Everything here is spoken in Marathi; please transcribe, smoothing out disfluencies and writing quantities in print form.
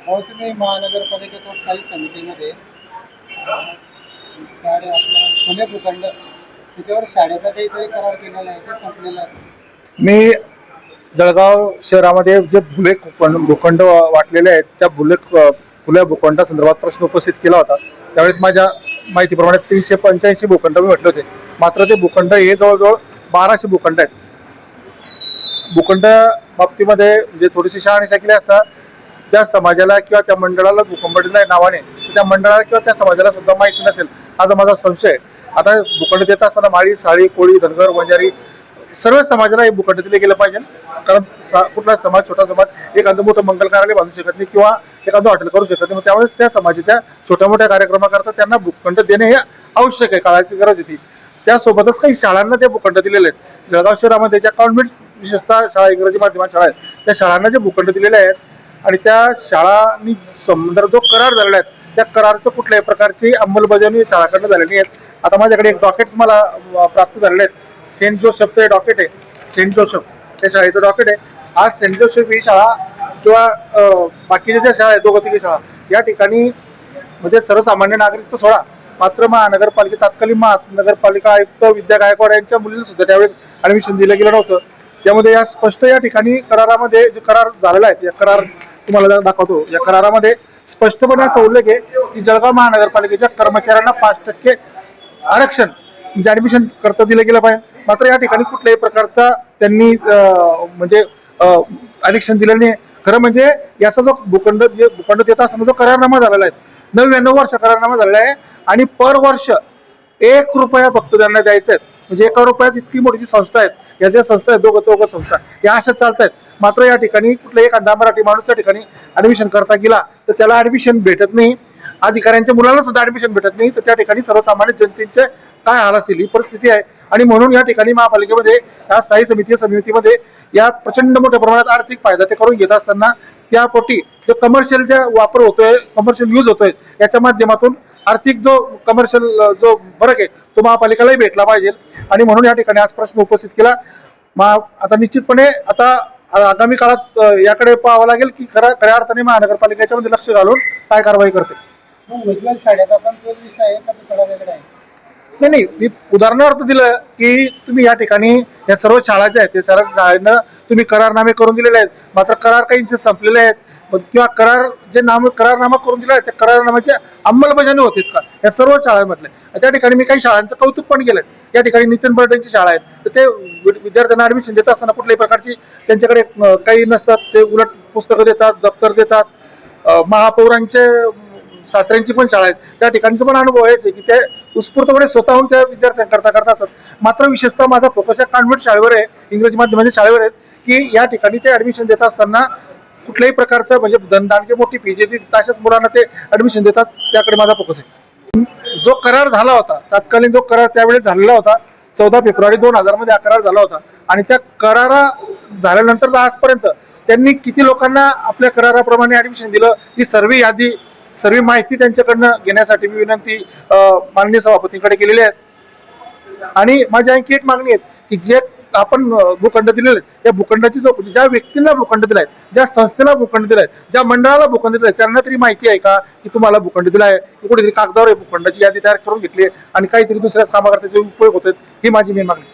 अहो तुम्ही महानगरपालिकेच्या स्थायी समितीमध्ये गाडी आपलं पुणे भूखंड त्याच्यावर शाळेचा काहीतरी करार केलेला आहे ते संपलेलं असेल. मी जळगाव शहरामध्ये जे भूखंड वाटलेले आहेत त्या खुल्या भूखंडासंदर्भात प्रश्न उपस्थित केला होता. त्यावेळेस माझ्या माहितीप्रमाणे 385 भूखंड मी म्हटले होते. मात्र ते भूखंड हे जवळजवळ 1200 भूखंड आहेत. भूखंड बाबतीमध्ये म्हणजे थोडीशी शहानिशा केली असता ज्या समाजाला किंवा त्या मंडळाला भूखंड नावाने त्या मंडळाला किंवा त्या समाजाला सुद्धा माहिती नसेल हा माझा संशय आहे. आता भूखंड देत असताना माळी, साळी, कोळी, धनगर, वंजारी सर्व समाजाला हे भूखंड दिले गेलं पाहिजे. कारण कुठला समाज, छोटा समाज एखादं मोठं मंगल कार्यालय बांधू शकत नाही किंवा एखादं हॉटेल करू शकत नाही. त्यावेळेस त्या समाजाच्या छोट्या मोठ्या कार्यक्रमाकरता त्यांना भूखंड देणे हे आवश्यक आहे, काळाची गरज आहे ती. त्यासोबतच काही शाळांना ते भूखंड दिलेले आहेत. जळगाव शहरामध्ये ज्या कॉन्व्हेंट विशेषतः शाळा, इंग्रजी माध्यमात शाळा आहेत त्या शाळांना जे भूखंड दिलेले आहेत आणि त्या शाळांनी जो करार झालेला आहे त्या कराराचं कुठल्याही प्रकारची अंमलबजावणी शाळाकडनं झालेली आहे. आता माझ्याकडे एक डॉकेट्स मला प्राप्त झालेले आहेत. सेंट जोसेफचं हे डॉकेट आहे. सेंट जोसेफ त्या शाळेचं डॉकेट आहे. आज सेंट जोसेफ ही शाळा किंवा बाकीच्या ज्या शाळा आहेत, दोघं तिघी शाळा, या ठिकाणी म्हणजे सर्वसामान्य नागरिक तर सोडा, मात्र तत्कालीन महानगरपालिका आयुक्त विद्या गायकवाड यांच्या मुलीला सुद्धा त्यावेळेस ऍडमिशन दिलं गेलं नव्हतं. त्यामध्ये या स्पष्ट या ठिकाणी करारामध्ये जे करार झालेला आहे, या करार तुम्हाला दाखवतो. या करारामध्ये स्पष्टपणे असा उल्लेख आहे की जळगाव महानगरपालिकेच्या कर्मचाऱ्यांना 5% आरक्षण म्हणजे ऍडमिशन करता दिलं गेलं पाहिजे. मात्र या ठिकाणी कुठल्याही प्रकारचा त्यांनी म्हणजे आरक्षण दिलं नाही. खरं म्हणजे याचा जो भूखंड देत असताना जो करारनामा झालेला आहे 99 वर्ष करारनामा झालेला आहे आणि पर वर्ष 1 रुपया फक्त त्यांना द्यायचा आहे. म्हणजे 1 रुपयात इतकी मोठी संस्था आहेत, या ज्या संस्था आहेत, दोघं चौघं संस्था या अशा चालत आहेत. मात्र या ठिकाणी कुठला एखादा मराठी माणूस त्या ठिकाणी ऍडमिशन करता गेला तर त्याला ऍडमिशन भेटत नाही. अधिकाऱ्यांच्या मुलाला सुद्धा ऍडमिशन भेटत नाही. तर त्या ठिकाणी सर्वसामान्य जनतेचे काय हाल असेल ही परिस्थिती आहे. आणि म्हणून या ठिकाणी महापालिकेमध्ये या स्थायी समितीमध्ये या प्रचंड मोठ्या प्रमाणात आर्थिक फायदा ते करून घेत असताना त्यापोटी जो कमर्शियलचा वापर होतोय, कमर्शियल यूज होतोय, याच्या माध्यमातून आर्थिक जो कमर्शियल जो फरक आहे तो महापालिकेलाही भेटला पाहिजे. आणि म्हणून या ठिकाणी आज प्रश्न उपस्थित केला. आता निश्चितपणे आता आगामी काळात याकडे पाहावं लागेल की खऱ्या अर्थाने महानगरपालिकेच्या मध्ये लक्ष घालून काय कारवाई करते. उज्ज्वल शाळेचा पण तो विषय आहे का तो थोडा वेगळा आहे? नाही, मी उदाहरणार्थ दिलं की तुम्ही या ठिकाणी या सर्व शाळा ज्या आहेत त्या सर्व शाळांना तुम्ही करारनामे करून दिलेले आहेत. मात्र करार काहींचे संपलेले आहेत किंवा करारनामा करून दिला आहे त्या करारनाम्याची अंमलबजावणी होते का या सर्व शाळांमधले. त्या ठिकाणी मी काही शाळांचं कौतुक पण केलं. या ठिकाणी नितीन बर्डेंची शाळा आहेत तर ते विद्यार्थ्यांना ऍडमिशन देत असताना कुठल्याही प्रकारची त्यांच्याकडे काही नसतात. ते उलट पुस्तकं देतात, दप्तर देतात. महापौरांचे सासऱ्यांची पण शाळा आहेत त्या ठिकाणचा पण अनुभव आहे की ते उत्स्फूर्तपणे स्वतःहून त्या विद्यार्थ्यांकरता असतात. मात्र विशेषतः माझा फोकस या कॉन्व्हेंट शाळेवर आहे, इंग्रजी माध्यमाच्या शाळेवर आहे की या ठिकाणी ते ऍडमिशन देत असताना कुठल्याही प्रकारचं म्हणजे दानगी मोठी फी जी तशाच मुलांना ते ऍडमिशन देतात त्याकडे माझा फोकस आहे. जो करार झाला होता, तत्कालीन जो करार त्यावेळेस झालेला होता 14 फेब्रुवारी 2000 मध्ये हा करार झाला होता. आणि त्या करारा झाल्यानंतर आजपर्यंत त्यांनी किती लोकांना आपल्या कराराप्रमाणे ऍडमिशन दिलं ही सर्व माहिती त्यांच्याकडनं घेण्यासाठी मी विनंती माननीय सभापतींकडे केलेली आहे. आणि माझी आणखी एक मागणी आहे की जे आपण भूखंड दिलेले आहेत त्या भूखंडाची ज्या व्यक्तींना भूखंड दिलाय, ज्या संस्थेला भूखंड दिलाय, ज्या मंडळाला भूखंड दिलाय त्यांना तरी माहिती आहे का की तुम्हाला भूखंड दिलाय, कुठेतरी कागदावर भूखंडाची यादी तयार करून घेतली आणि काहीतरी दुसऱ्याच कामाकरता त्याचे उपयोग होतात ही माझी मेन मागणी.